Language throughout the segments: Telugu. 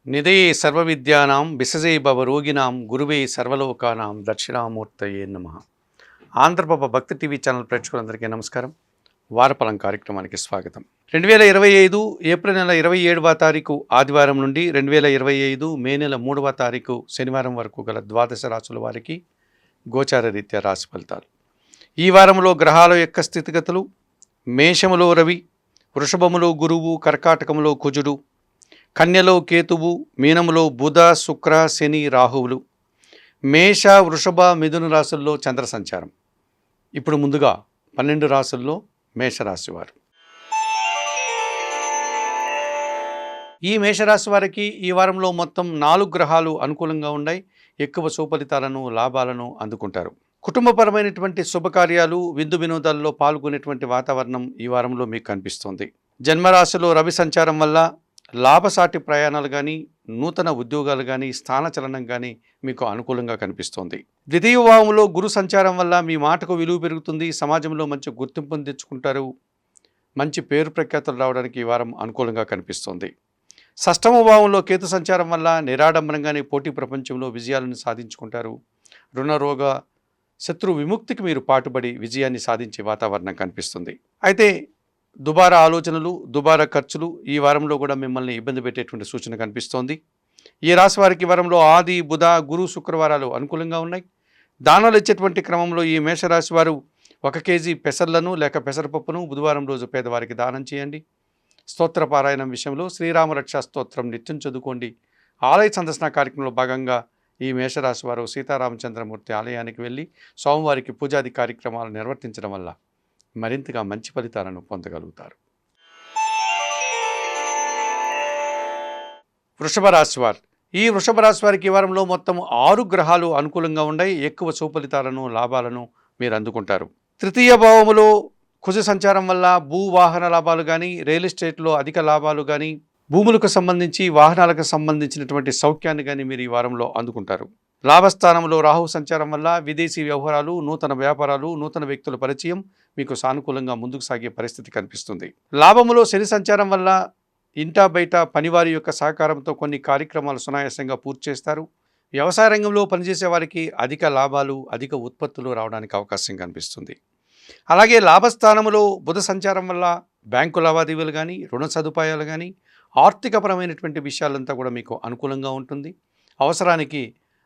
నిధయే సర్వవిద్యానాం విసజే భవరోగిణాం గురువే సర్వలోకానాం దక్షిణామూర్తయే నమః. ఆంధ్రప్రభ భక్తి టీవీ ఛానల్ ప్రేక్షకులందరికీ నమస్కారం. వారఫలం కార్యక్రమానికి స్వాగతం. 2025 ఏప్రిల్ నెల 27వ తారీఖు ఆదివారం నుండి 2025 మే నెల 3వ తారీఖు శనివారం వరకు గల ద్వాదశ రాశుల వారికి గోచార రీత్యా రాశి ఫలితాలు. ఈ వారంలో గ్రహాల యొక్క స్థితిగతులు: మేషములో రవి, వృషభములో గురువు, కర్కాటకములో కుజుడు, కన్యలో కేతువు, మీనములో బుధ, శుక్ర, శని, రాహువులు, మేష, వృషభ, మిథున రాశుల్లో చంద్ర సంచారం. ఇప్పుడు ముందుగా 12 రాశుల్లో మేషరాశి వారు. ఈ మేషరాశి వారికి ఈ వారంలో మొత్తం 4 గ్రహాలు అనుకూలంగా ఉన్నాయి. ఎక్కువ సుఫలితాలను, లాభాలను అందుకుంటారు. కుటుంబపరమైనటువంటి శుభకార్యాలు, విందు వినోదాల్లో పాల్గొనేటువంటి వాతావరణం ఈ వారంలో మీకు కనిపిస్తుంది. జన్మరాశిలో రవి సంచారం వల్ల లాభసాటి ప్రయాణాలు కానీ, నూతన ఉద్యోగాలు కానీ, స్థానచలనం కానీ మీకు అనుకూలంగా కనిపిస్తోంది. ద్వితీయ భావంలో గురు సంచారం వల్ల మీ మాటకు విలువ పెరుగుతుంది. సమాజంలో మంచి గుర్తింపును తెచ్చుకుంటారు. మంచి పేరు ప్రఖ్యాతులు రావడానికి ఈ వారం అనుకూలంగా కనిపిస్తోంది. షష్టమ భావంలో కేతు సంచారం వల్ల నిరాడంబరంగానే పోటీ ప్రపంచంలో విజయాలను సాధించుకుంటారు. రుణరోగ శత్రు విముక్తికి మీరు పాటుపడి విజయాన్ని సాధించే వాతావరణం కనిపిస్తుంది. అయితే దుబారా ఆలోచనలు, దుబారా ఖర్చులు ఈ వారంలో కూడా మిమ్మల్ని ఇబ్బంది పెట్టేటువంటి సూచన కనిపిస్తోంది. ఈ రాశి వారికి ఈ వారంలో ఆది, బుధ, గురు, శుక్రవారాలు అనుకూలంగా ఉన్నాయి. దానాలు ఇచ్చేటువంటి క్రమంలో ఈ మేషరాశి వారు 1 కేజీ పెసర్లను లేక పెసరపప్పును బుధవారం రోజు పేదవారికి దానం చేయండి. స్తోత్ర పారాయణం విషయంలో శ్రీరామరక్షా స్తోత్రం నిత్యం చదువుకోండి. ఆలయ సందర్శన కార్యక్రమంలో భాగంగా ఈ మేషరాశి వారు సీతారామచంద్రమూర్తి ఆలయానికి వెళ్ళి స్వామివారికి పూజాది కార్యక్రమాలు నిర్వర్తించడం వల్ల మరింతగా మంచి ఫలితాలను పొందగలుగుతారు. వృషభ రాశి వారు. ఈ వృషభ రాశి వారికి ఈ వారంలో మొత్తం 6 గ్రహాలు అనుకూలంగా ఉన్నాయి. ఎక్కువ సుఫలితాలను, లాభాలను మీరు అందుకుంటారు. తృతీయ భావములో కుజ సంచారం వల్ల భూ వాహన లాభాలు కానీ, రియల్ ఎస్టేట్లో అధిక లాభాలు కానీ, భూములకు సంబంధించి వాహనాలకు సంబంధించినటువంటి సౌఖ్యాన్ని కానీ మీరు ఈ వారంలో అందుకుంటారు. లాభస్థానంలో రాహు సంచారం వల్ల విదేశీ వ్యవహారాలు, నూతన వ్యాపారాలు, నూతన వ్యక్తుల పరిచయం మీకు సానుకూలంగా ముందుకు సాగే పరిస్థితి కనిపిస్తుంది. లాభములో శని సంచారం వల్ల ఇంటా బయట పనివారి యొక్క సహకారంతో కొన్ని కార్యక్రమాలు సునాయాసంగా పూర్తి చేస్తారు. వ్యవసాయ రంగంలో పనిచేసే వారికి అధిక లాభాలు, అధిక ఉత్పత్తులు రావడానికి అవకాశం కనిపిస్తుంది. అలాగే లాభస్థానంలో బుధ సంచారం వల్ల బ్యాంకు లావాదేవీలు కానీ, రుణ సదుపాయాలు కానీ, ఆర్థికపరమైనటువంటి విషయాలంతా కూడా మీకు అనుకూలంగా ఉంటుంది. అవసరానికి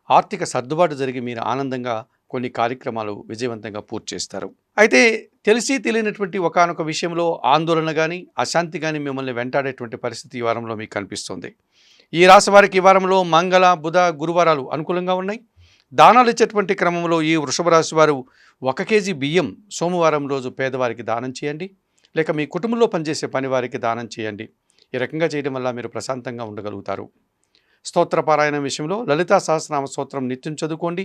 ఆర్థిక సర్దుబాటు జరిగి మీరు ఆనందంగా కొన్ని కార్యక్రమాలు విజయవంతంగా పూర్తి చేస్తారు. అయితే తెలిసి తెలియనటువంటి ఒకానొక విషయంలో ఆందోళన కానీ, అశాంతి కానీ మిమ్మల్ని వెంటాడేటువంటి పరిస్థితి ఈ వారంలో మీకు కనిపిస్తుంది. ఈ రాశి వారికి ఈ వారంలో మంగళ, బుధ, గురువారాలు అనుకూలంగా ఉన్నాయి. దానాలు ఇచ్చేటువంటి క్రమంలో ఈ వృషభ రాశి వారు 1 కేజీ బియ్యం సోమవారం రోజు పేదవారికి దానం చేయండి, లేక మీ కుటుంబంలో పనిచేసే పనివారికి దానం చేయండి. ఈ రకంగా చేయడం వల్ల మీరు ప్రశాంతంగా ఉండగలుగుతారు. స్తోత్ర పారాయణం విషయంలో లలితా సహస్రనామ స్తోత్రం నిత్యం చదువుకోండి.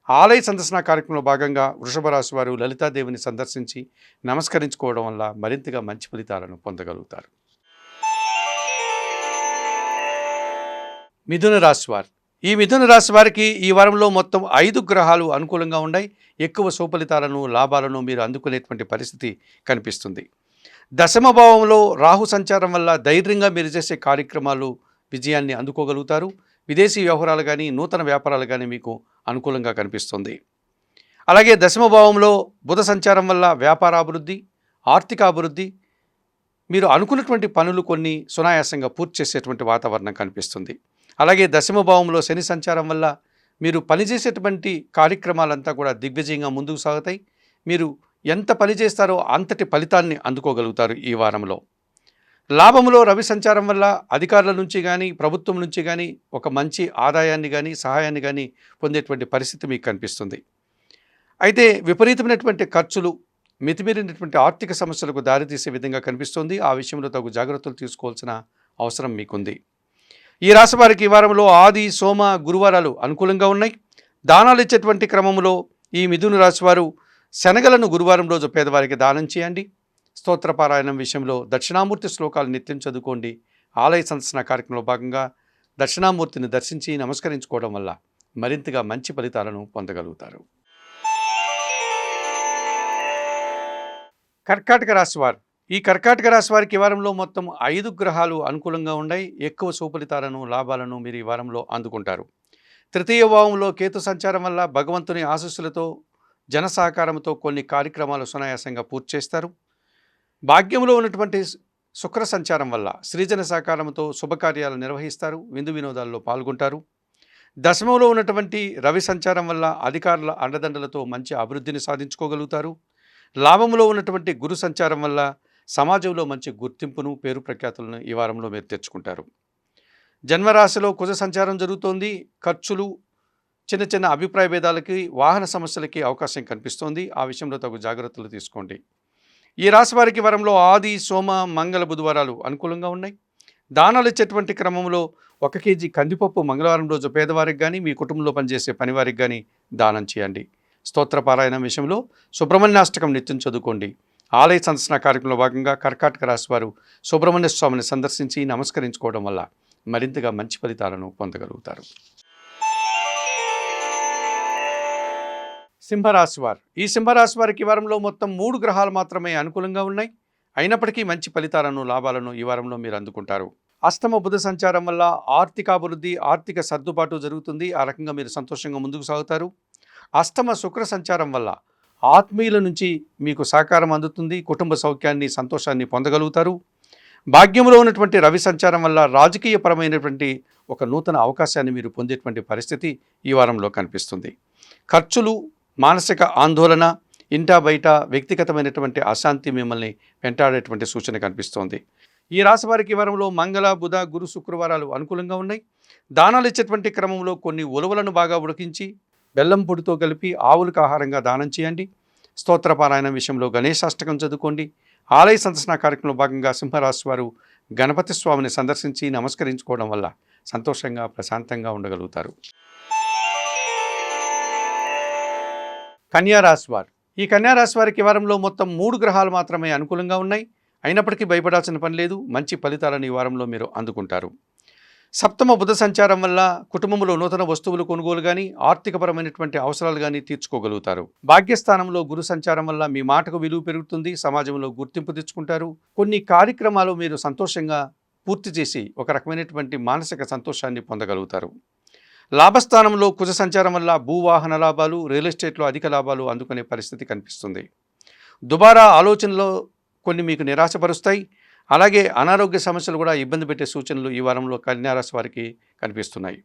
ఆలయ సందర్శన కార్యక్రమంలో భాగంగా వృషభ రాశి వారు లలితాదేవిని సందర్శించి నమస్కరించుకోవడం వల్ల మరింతగా మంచి ఫలితాలను పొందగలుగుతారు. మిథున రాశి వారు. ఈ మిథున రాశి వారికి ఈ వారంలో మొత్తం 5 గ్రహాలు అనుకూలంగా ఉన్నాయి. ఎక్కువ సుఫలితాలను, లాభాలను మీరు అందుకునేటువంటి పరిస్థితి కనిపిస్తుంది. దశమ భావంలో రాహు సంచారం వల్ల ధైర్యంగా మీరు చేసే కార్యక్రమాలు విజయాన్ని అందుకోగలుగుతారు. విదేశీ వ్యవహారాలు కానీ, నూతన వ్యాపారాలు కానీ మీకు అనుకూలంగా కనిపిస్తుంది. అలాగే దశమ భావంలో బుధ సంచారం వల్ల వ్యాపార అభివృద్ధి, ఆర్థిక అభివృద్ధి, మీరు అనుకున్నటువంటి పనులు కొన్ని సునాయాసంగా పూర్తి చేసేటువంటి వాతావరణం కనిపిస్తుంది. అలాగే దశమ భావంలో శని సంచారం వల్ల మీరు పనిచేసేటువంటి కార్యక్రమాలంతా కూడా దిగ్విజయంగా ముందుకు సాగుతాయి. మీరు ఎంత పని చేస్తారో అంతటి ఫలితాన్ని అందుకోగలుగుతారు ఈ వారంలో. లాభములో రవి సంచారం వల్ల అధికారుల నుంచి కానీ, ప్రభుత్వం నుంచి కానీ ఒక మంచి ఆదాయాన్ని కానీ, సహాయాన్ని కానీ పొందేటువంటి పరిస్థితి మీకు కనిపిస్తుంది. అయితే విపరీతమైనటువంటి ఖర్చులు, మితిమీరినటువంటి ఆర్థిక సమస్యలకు దారితీసే విధంగా కనిపిస్తుంది. ఆ విషయంలో తగు జాగ్రత్తలు తీసుకోవాల్సిన అవసరం మీకుంది. ఈ రాశి వారికి ఈ వారంలో ఆది, సోమ, గురువారాలు అనుకూలంగా ఉన్నాయి. దానాలు ఇచ్చేటువంటి క్రమంలో ఈ మిథున రాశి వారు శనగలను గురువారం రోజు పేదవారికి దానం చేయండి. స్తోత్ర పారాయణం విషయంలో దక్షిణామూర్తి శ్లోకాలు నిత్యం చదువుకోండి. ఆలయ సందర్శన కార్యక్రమంలో భాగంగా దక్షిణామూర్తిని దర్శించి నమస్కరించుకోవడం వల్ల మరింతగా మంచి ఫలితాలను పొందగలుగుతారు. కర్కాటక రాశి వారు. ఈ కర్కాటక రాశి వారికి ఈ వారంలో మొత్తం 5 గ్రహాలు అనుకూలంగా ఉన్నాయి. ఎక్కువ సుఫలితాలను, లాభాలను మీరు ఈ వారంలో అందుకుంటారు. తృతీయ భావంలో కేతు సంచారం వల్ల భగవంతుని ఆశీస్సులతో, జన సహకారంతో కొన్ని కార్యక్రమాలు సునాయాసంగా పూర్తి చేస్తారు. భాగ్యంలో ఉన్నటువంటి శుక్ర సంచారం వల్ల సృజన సహకారంతో శుభకార్యాలు నిర్వహిస్తారు. విందు వినోదాల్లో పాల్గొంటారు. దశమంలో ఉన్నటువంటి రవి సంచారం వల్ల అధికారుల అండదండలతో మంచి అభివృద్ధిని సాధించుకోగలుగుతారు. లాభంలో ఉన్నటువంటి గురు సంచారం వల్ల సమాజంలో మంచి గుర్తింపును, పేరు ప్రఖ్యాతులను ఈ వారంలో మీరు తెచ్చుకుంటారు. జన్మరాశిలో కుజ సంచారం జరుగుతోంది. ఖర్చులు, చిన్న చిన్న అభిప్రాయ భేదాలకి, వాహన సమస్యలకి అవకాశం కనిపిస్తోంది. ఆ విషయంలో తగు జాగ్రత్తలు తీసుకోండి. ఈ రాశి వారికి వారంలో ఆది, సోమ, మంగళ, బుధవారాలు అనుకూలంగా ఉన్నాయి. దానాలు ఇచ్చేటువంటి క్రమంలో 1 కేజీ కందిపప్పు మంగళవారం రోజు పేదవారికి కానీ, మీ కుటుంబంలో పనిచేసే పనివారికి కానీ దానం చేయండి. స్తోత్ర పారాయణం విషయంలో సుబ్రహ్మణ్యాష్టకం నిత్యం చదువుకోండి. ఆలయ సందర్శన కార్యక్రమంలో భాగంగా కర్కాటక రాశి వారు సుబ్రహ్మణ్య స్వామిని సందర్శించి నమస్కరించుకోవడం వల్ల మరింతగా మంచి ఫలితాలను పొందగలుగుతారు. సింహరాశి వారు, ఈ సింహరాశి వారికి ఈ వారంలో మొత్తం 3 గ్రహాలు మాత్రమే అనుకూలంగా ఉన్నాయి. అయినప్పటికీ మంచి ఫలితాలను, లాభాలను ఈ వారంలో మీరు అందుకుంటారు. అష్టమ బుధ సంచారం వల్ల ఆర్థికాభివృద్ధి, ఆర్థిక సర్దుబాటు జరుగుతుంది. ఆ రకంగా మీరు సంతోషంగా ముందుకు సాగుతారు. అష్టమ శుక్ర సంచారం వల్ల ఆత్మీయుల నుంచి మీకు సహకారం అందుతుంది. కుటుంబ సౌఖ్యాన్ని, సంతోషాన్ని పొందగలుగుతారు. భాగ్యంలో ఉన్నటువంటి రవి సంచారం వల్ల రాజకీయపరమైనటువంటి ఒక నూతన అవకాశాన్ని మీరు పొందేటువంటి పరిస్థితి ఈ వారంలో కనిపిస్తుంది. ఖర్చులు, మానసిక ఆందోళన, ఇంటా బయట వ్యక్తిగతమైనటువంటి అశాంతి మిమ్మల్ని వెంటాడేటువంటి సూచన కనిపిస్తోంది. ఈ రాశి వారికి ఈ వారంలో మంగళ, బుధ, గురు, శుక్రవారాలు అనుకూలంగా ఉన్నాయి. దానాలు ఇచ్చేటువంటి క్రమంలో కొన్ని ఉలవలను బాగా ఉడికించి బెల్లం పొడితో కలిపి ఆవులకు ఆహారంగా దానం చేయండి. స్తోత్ర పారాయణం విషయంలో గణేశాష్టకం చదువుకోండి. ఆలయ సందర్శన కార్యక్రమంలో భాగంగా సింహరాశి వారు గణపతి స్వామిని సందర్శించి నమస్కరించుకోవడం వల్ల సంతోషంగా, ప్రశాంతంగా ఉండగలుగుతారు. కన్యారాశి వారు, ఈ కన్యారాశి వారికి ఈ వారంలో మొత్తం 3 గ్రహాలు మాత్రమే అనుకూలంగా ఉన్నాయి. అయినప్పటికీ భయపడాల్సిన పని లేదు. మంచి ఫలితాలను ఈ వారంలో మీరు అందుకుంటారు. సప్తమ బుధ సంచారం వల్ల కుటుంబంలో నూతన వస్తువులు కొనుగోలు కానీ, ఆర్థికపరమైనటువంటి అవసరాలు కానీ తీర్చుకోగలుగుతారు. భాగ్యస్థానంలో గురు సంచారం వల్ల మీ మాటకు విలువ పెరుగుతుంది. సమాజంలో గుర్తింపు తెచ్చుకుంటారు. కొన్ని కార్యక్రమాలు మీరు సంతోషంగా పూర్తి చేసి ఒక రకమైనటువంటి మానసిక సంతోషాన్ని పొందగలుగుతారు. లాభస్థానంలో కుజ సంచారం వల్ల భూవాహన లాభాలు, రియల్ ఎస్టేట్లో అధిక లాభాలు అందుకునే పరిస్థితి కనిపిస్తుంది. దుబారా ఆలోచనలో కొన్ని మీకు నిరాశపరుస్తాయి. అలాగే అనారోగ్య సమస్యలు కూడా ఇబ్బంది పెట్టే సూచనలు ఈ వారంలో కన్యారాశి వారికి కనిపిస్తున్నాయి.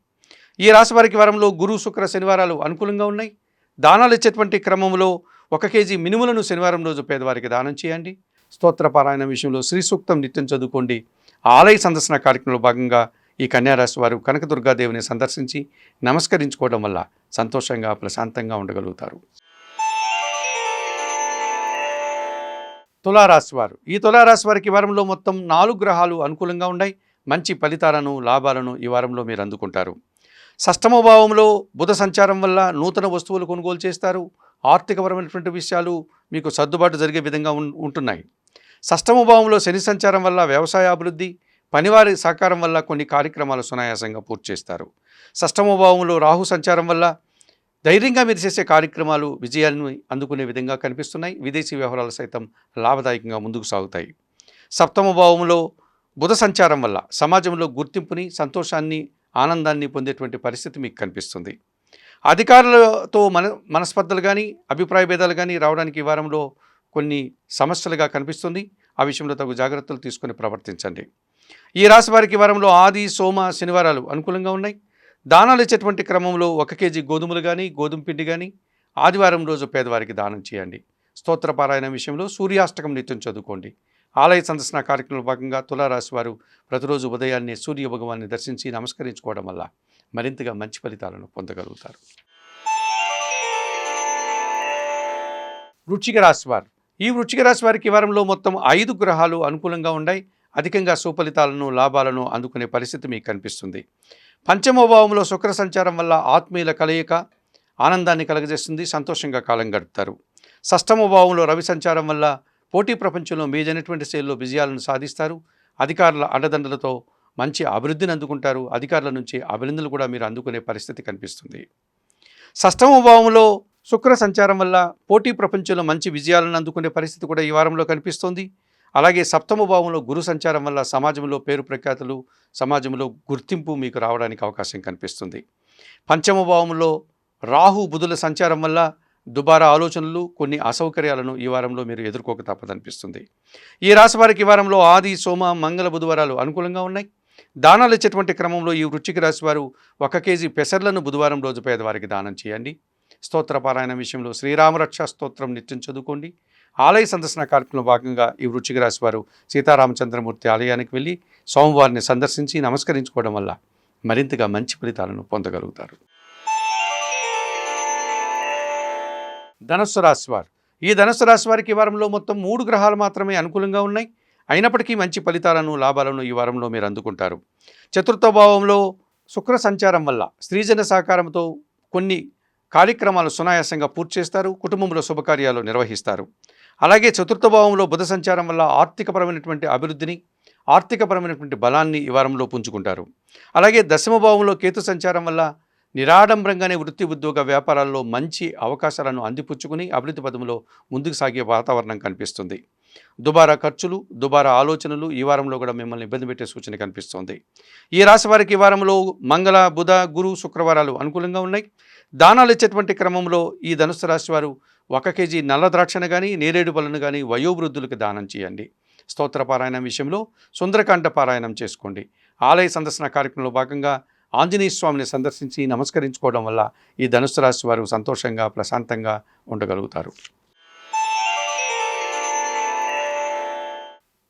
ఈ రాశి వారికి వారంలో గురు, శుక్ర, శనివారాలు అనుకూలంగా ఉన్నాయి. దానాలు ఇచ్చేటువంటి క్రమంలో 1 కేజీ మినుములను శనివారం రోజు పేదవారికి దానం చేయండి. స్తోత్ర పారాయణ విషయంలో శ్రీ సూక్తం నిత్యం చదువుకోండి. ఆలయ సందర్శన కార్యక్రమంలో భాగంగా ఈ కన్యారాశి వారు కనకదుర్గాదేవిని సందర్శించి నమస్కరించుకోవడం వల్ల సంతోషంగా, ప్రశాంతంగా ఉండగలుగుతారు. తులారాశి వారు, ఈ తులారాశి వారికి ఈ వారంలో మొత్తం 4 గ్రహాలు అనుకూలంగా ఉన్నాయి. మంచి ఫలితాలను, లాభాలను ఈ వారంలో మీరు అందుకుంటారు. షష్టమ భావంలో బుధ సంచారం వల్ల నూతన వస్తువులు కొనుగోలు చేస్తారు. ఆర్థికపరమైనటువంటి విషయాలు మీకు సర్దుబాటు జరిగే విధంగా ఉంటున్నాయి. షష్టమ భావంలో శని సంచారం వల్ల వ్యవసాయ అభివృద్ధి, పనివారి సహకారం వల్ల కొన్ని కార్యక్రమాలు సునాయాసంగా పూర్తి చేస్తారు. షష్టమ భావంలో రాహు సంచారం వల్ల ధైర్యంగా మీరు చేసే కార్యక్రమాలు విజయాలను అందుకునే విధంగా కనిపిస్తున్నాయి. విదేశీ వ్యవహారాలు సైతం లాభదాయకంగా ముందుకు సాగుతాయి. సప్తమ భావంలో బుధ సంచారం వల్ల సమాజంలో గుర్తింపుని, సంతోషాన్ని, ఆనందాన్ని పొందేటువంటి పరిస్థితి మీకు కనిపిస్తుంది. అధికారులతో మనస్పర్ధలు కానీ, అభిప్రాయ భేదాలు కానీ రావడానికి ఈ వారంలో కొన్ని సమస్యలుగా కనిపిస్తుంది. ఆ విషయంలో తగు జాగ్రత్తలు తీసుకొని ప్రవర్తించండి. ఈ రాశి వారికి వారంలో ఆది, సోమ, శనివారాలు అనుకూలంగా ఉన్నాయి. దానాలు ఇచ్చేటువంటి క్రమంలో 1 కేజీ గోధుమలు కానీ, గోధుమ పిండి కానీ ఆదివారం రోజు పేదవారికి దానం చేయండి. స్తోత్ర పారాయణ విషయంలో సూర్యాష్టకం నిత్యం చదువుకోండి. ఆలయ సందర్శన కార్యక్రమంలో భాగంగా తులారాశి వారు ప్రతిరోజు ఉదయాన్నే సూర్య భగవాన్ని దర్శించి నమస్కరించుకోవడం వల్ల మరింతగా మంచి ఫలితాలను పొందగలుగుతారు. వృశ్చిక రాశి వారు, ఈ వృశ్చిక రాశి వారికి ఈ వారంలో మొత్తం 5 గ్రహాలు అనుకూలంగా ఉన్నాయి. అధికంగా సుఫలితాలను, లాభాలను అందుకునే పరిస్థితి మీకు కనిపిస్తుంది. పంచమ భావంలో శుక్ర సంచారం వల్ల ఆత్మీయుల కలయిక ఆనందాన్ని కలగజేస్తుంది. సంతోషంగా కాలం గడుపుతారు. షష్టమ భావంలో రవి సంచారం వల్ల పోటీ ప్రపంచంలో మీదైనటువంటి శైలిలో విజయాలను సాధిస్తారు. అధికారుల అండదండలతో మంచి అభివృద్ధిని అందుకుంటారు. అధికారుల నుంచి అభినందనలు కూడా మీరు అందుకునే పరిస్థితి కనిపిస్తుంది. షష్టమ భావంలో శుక్ర సంచారం వల్ల పోటీ ప్రపంచంలో మంచి విజయాలను అందుకునే పరిస్థితి కూడా ఈ వారంలో కనిపిస్తోంది. అలాగే సప్తమ భావంలో గురు సంచారం వల్ల సమాజంలో పేరు ప్రఖ్యాతులు, సమాజంలో గుర్తింపు మీకు రావడానికి అవకాశం కనిపిస్తుంది. పంచమ భావంలో రాహు బుధుల సంచారం వల్ల దుబారా ఆలోచనలు, కొన్ని అసౌకర్యాలను ఈ వారంలో మీరు ఎదుర్కోక తప్పదనిపిస్తుంది. ఈ రాశి వారికి ఈ వారంలో ఆది, సోమ, మంగళ, బుధవారాలు అనుకూలంగా ఉన్నాయి. దానాలు ఇచ్చేటువంటి క్రమంలో ఈ వృశ్చిక రాశి వారు 1 కేజీ పెసర్లను బుధవారం రోజు పేదవారికి దానం చేయండి. స్తోత్ర పారాయణ విషయంలో శ్రీరామరక్ష స్తోత్రం నిత్యం చదువుకోండి. ఆలయ సందర్శన కార్యక్రమంలో భాగంగా ఈ వృశ్చిక రాశి వారు సీతారామచంద్రమూర్తి ఆలయానికి వెళ్ళి స్వామివారిని సందర్శించి నమస్కరించుకోవడం వల్ల మరింతగా మంచి ఫలితాలను పొందగలుగుతారు. ధనుస్సు రాశి వారు, ఈ ధనుస్సు రాశి వారికి ఈ వారంలో మొత్తం 3 గ్రహాలు మాత్రమే అనుకూలంగా ఉన్నాయి. అయినప్పటికీ మంచి ఫలితాలను, లాభాలను ఈ వారంలో మీరు అందుకుంటారు. చతుర్థ భావంలో శుక్ర సంచారం వల్ల స్త్రీజన సహకారంతో కొన్ని కార్యక్రమాలు సునాయాసంగా పూర్తి చేస్తారు. కుటుంబంలో శుభకార్యాలు నిర్వహిస్తారు. అలాగే చతుర్థ భావంలో బుధ సంచారం వల్ల ఆర్థికపరమైనటువంటి అభివృద్ధిని, ఆర్థికపరమైనటువంటి బలాన్ని ఈ వారంలో పుంజుకుంటారు. అలాగే దశమ భావంలో కేతు సంచారం వల్ల నిరాడంబరంగానే వృత్తి, ఉద్యోగ, వ్యాపారాల్లో మంచి అవకాశాలను అందిపుచ్చుకుని అభివృద్ధి పదంలో ముందుకు సాగే వాతావరణం కనిపిస్తుంది. దుబారా ఖర్చులు, దుబారా ఆలోచనలు ఈ వారంలో కూడా మిమ్మల్ని ఇబ్బంది పెట్టే సూచన కనిపిస్తోంది. ఈ రాశి వారికి ఈ వారంలో మంగళ, బుధ, గురు, శుక్రవారాలు అనుకూలంగా ఉన్నాయి. దానాలు ఇచ్చేటువంటి క్రమంలో ఈ ధనుస్సు రాశి వారు 1 కేజీ నల్ల ద్రాక్షను కానీ, నేరేడు పళ్ళను కానీ వయోవృద్ధులకు దానం చేయండి. స్తోత్ర పారాయణం విషయంలో సుందరకాండ పారాయణం చేసుకోండి. ఆలయ సందర్శన కార్యక్రమంలో భాగంగా ఆంజనేయ స్వామిని సందర్శించి నమస్కరించుకోవడం వల్ల ఈ ధనుస్సు రాశి వారు సంతోషంగా, ప్రశాంతంగా ఉండగలుగుతారు.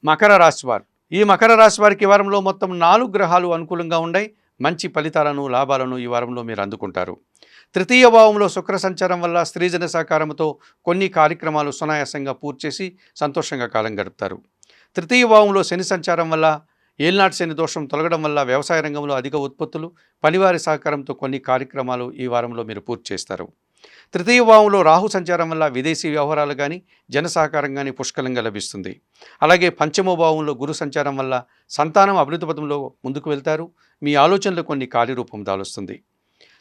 మకర రాశి వారు, ఈ మకర రాశి వారికి ఈ వారంలో మొత్తం 4 గ్రహాలు అనుకూలంగా ఉన్నాయి. మంచి ఫలితాలను, లాభాలను ఈ వారంలో మీరు అందుకుంటారు. తృతీయ భావంలో శుక్ర సంచారం వల్ల స్త్రీజన సహకారంతో కొన్ని కార్యక్రమాలు సునాయాసంగా పూర్తి చేసి సంతోషంగా కాలం గడుపుతారు. తృతీయ భావంలో శని సంచారం వల్ల ఏలినాటి శని దోషం తొలగడం వల్ల వ్యవసాయ రంగంలో అధిక ఉత్పత్తులు, పనివారి సహకారంతో కొన్ని కార్యక్రమాలు ఈ వారంలో మీరు పూర్తి చేస్తారు. తృతీయ భావంలో రాహు సంచారం వల్ల విదేశీ వ్యవహారాలు కానీ, జన సహకారం కానీ పుష్కలంగా లభిస్తుంది. అలాగే పంచమ భావంలో గురు సంచారం వల్ల సంతానం అభివృద్ధి పథంలో ముందుకు వెళ్తారు. మీ ఆలోచనలు కొన్ని కార్యరూపం దాలుస్తుంది.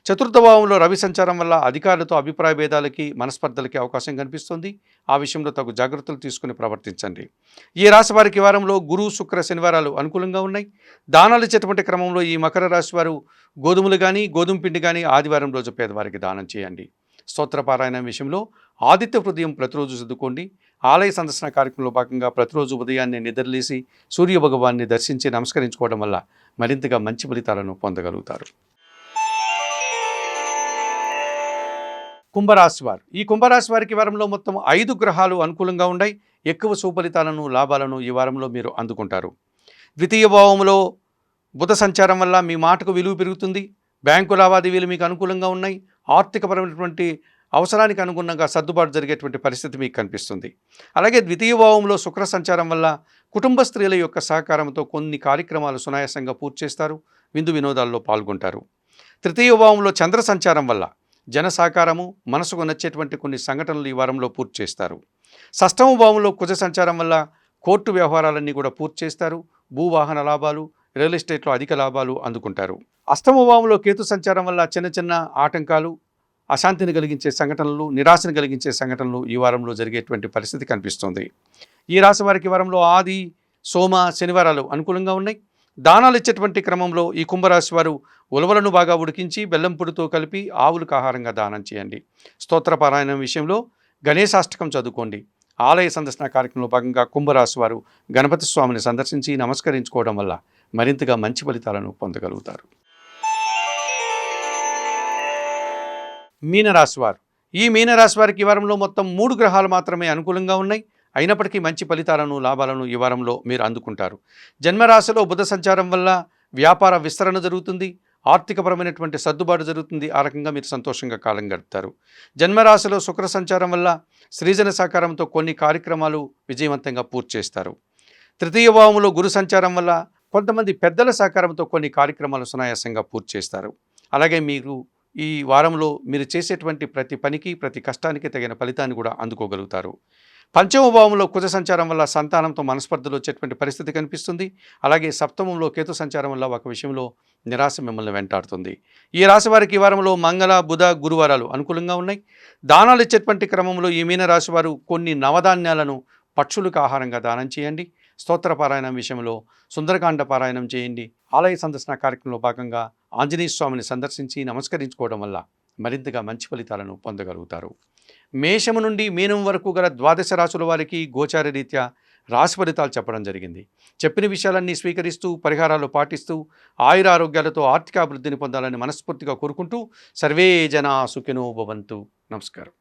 చతుర్థ భావంలో రవి సంచారం వల్ల అధికారులతో అభిప్రాయ భేదాలకి, మనస్పర్ధలకి అవకాశం కనిపిస్తుంది. ఆ విషయంలో తగు జాగ్రత్తలు తీసుకుని ప్రవర్తించండి. ఈ రాశి వారికి ఈ వారంలో గురు, శుక్ర, శనివారాలు అనుకూలంగా ఉన్నాయి. దానాలు ఇచ్చేటువంటి క్రమంలో ఈ మకర రాశి వారు గోధుమలు కానీ, గోధుమ పిండి కానీ ఆదివారం రోజు పేదవారికి దానం చేయండి. స్తోత్రపారాయణం విషయంలో ఆదిత్య హృదయం ప్రతిరోజు చదువుకోండి. ఆలయ సందర్శన కార్యక్రమంలో భాగంగా ప్రతిరోజు ఉదయాన్నే నిద్రలేసి సూర్య భగవాన్ని దర్శించి నమస్కరించుకోవడం వల్ల మరింతగా మంచి ఫలితాలను పొందగలుగుతారు. కుంభరాశి వారు, ఈ కుంభరాశి వారికి వారంలో మొత్తం 5 గ్రహాలు అనుకూలంగా ఉన్నాయి. ఎక్కువ సుఫలితాలను, లాభాలను ఈ వారంలో మీరు అందుకుంటారు. ద్వితీయ భావంలో బుధ సంచారం వల్ల మీ మాటకు విలువ పెరుగుతుంది. బ్యాంకు లావాదేవీలు మీకు అనుకూలంగా ఉన్నాయి. ఆర్థికపరమైనటువంటి అవసరానికి అనుగుణంగా సర్దుబాటు జరిగేటువంటి పరిస్థితి మీకు కనిపిస్తుంది. అలాగే ద్వితీయ భావంలో శుక్ర సంచారం వల్ల కుటుంబ స్త్రీల యొక్క సహకారంతో కొన్ని కార్యక్రమాలు సునాయాసంగా పూర్తి చేస్తారు. విందు వినోదాల్లో పాల్గొంటారు. తృతీయ భావంలో చంద్ర సంచారం వల్ల జన సహకారము, మనసుకు నచ్చేటువంటి కొన్ని సంఘటనలు ఈ వారంలో పూర్తి చేస్తారు. షష్టమ భావంలో కుజ సంచారం వల్ల కోర్టు వ్యవహారాలన్నీ కూడా పూర్తి చేస్తారు. భూవాహన లాభాలు, రియల్ ఎస్టేట్లో అధిక లాభాలు అందుకుంటారు. అష్టమ భావంలో కేతు సంచారం వల్ల చిన్న చిన్న ఆటంకాలు, అశాంతిని కలిగించే సంఘటనలు, నిరాశను కలిగించే సంఘటనలు ఈ వారంలో జరిగేటువంటి పరిస్థితి కనిపిస్తుంది. ఈ రాశి వారికి వారంలో ఆది, సోమ, శనివారాలు అనుకూలంగా ఉన్నాయి. దానాలు ఇచ్చేటువంటి క్రమంలో ఈ కుంభరాశి వారు ఉలవలను బాగా ఉడికించి బెల్లం పొడితో కలిపి ఆవులకు ఆహారంగా దానం చేయండి. స్తోత్ర పారాయణం విషయంలో గణేశాష్టకం చదువుకోండి. ఆలయ సందర్శన కార్యక్రమంలో భాగంగా కుంభరాశి వారు గణపతి స్వామిని సందర్శించి నమస్కరించుకోవడం వల్ల మరింతగా మంచి ఫలితాలను పొందగలుగుతారు. మీనరాశి వారు, ఈ మీనరాశి వారికి ఈ వారంలో మొత్తం 3 గ్రహాలు మాత్రమే అనుకూలంగా ఉన్నాయి. అయినప్పటికీ మంచి ఫలితాలను, లాభాలను ఈ వారంలో మీరు అందుకుంటారు. జన్మరాశిలో బుధ సంచారం వల్ల వ్యాపార విస్తరణ జరుగుతుంది. ఆర్థికపరమైనటువంటి సర్దుబాటు జరుగుతుంది. ఆ రకంగా మీరు సంతోషంగా కాలం గడుపుతారు. జన్మరాశిలో శుక్ర సంచారం వల్ల సృజన సహకారంతో కొన్ని కార్యక్రమాలు విజయవంతంగా పూర్తి చేస్తారు. తృతీయ భావంలో గురు సంచారం వల్ల కొంతమంది పెద్దల సహకారంతో కొన్ని కార్యక్రమాలు సునాయాసంగా పూర్తి చేస్తారు. అలాగే మీరు ఈ వారంలో మీరు చేసేటువంటి ప్రతి పనికి, ప్రతి కష్టానికి తగిన ఫలితాన్ని కూడా అందుకోగలుగుతారు. పంచమ భావంలో కుజ సంచారం వల్ల సంతానంతో మనస్పర్ధలు వచ్చేటువంటి పరిస్థితి కనిపిస్తుంది. అలాగే సప్తమంలో కేతు సంచారం వల్ల ఒక విషయంలో నిరాశ మిమ్మల్ని వెంటాడుతుంది. ఈ రాశి వారికి ఈ వారంలో మంగళ, బుధ, గురువారాలు అనుకూలంగా ఉన్నాయి. దానాలు ఇచ్చేటువంటి క్రమంలో ఈ మీన రాశి వారు కొన్ని నవధాన్యాలను, పక్షులకు ఆహారంగా దానం చేయండి. స్తోత్ర పారాయణం విషయంలో సుందరకాండ పారాయణం చేయండి. ఆలయ సందర్శన కార్యక్రమంలో భాగంగా ఆంజనేయ స్వామిని సందర్శించి నమస్కరించుకోవడం వల్ల మరింతగా మంచి ఫలితాలను పొందగలుగుతారు. మేషము నుండి మీనం వరకు గల ద్వాదశ రాశుల వారికి గోచార రీత్యా రాశి ఫలితాలు చెప్పడం జరిగింది. చెప్పిన విషయాలన్నీ స్వీకరిస్తూ పరిహారాలు పాటిస్తూ ఆయురారోగ్యాలతో ఆర్థిక అభివృద్ధిని పొందాలని మనస్ఫూర్తిగా కోరుకుంటూ సర్వే జనా సుఖినో భవంతు. నమస్కారం.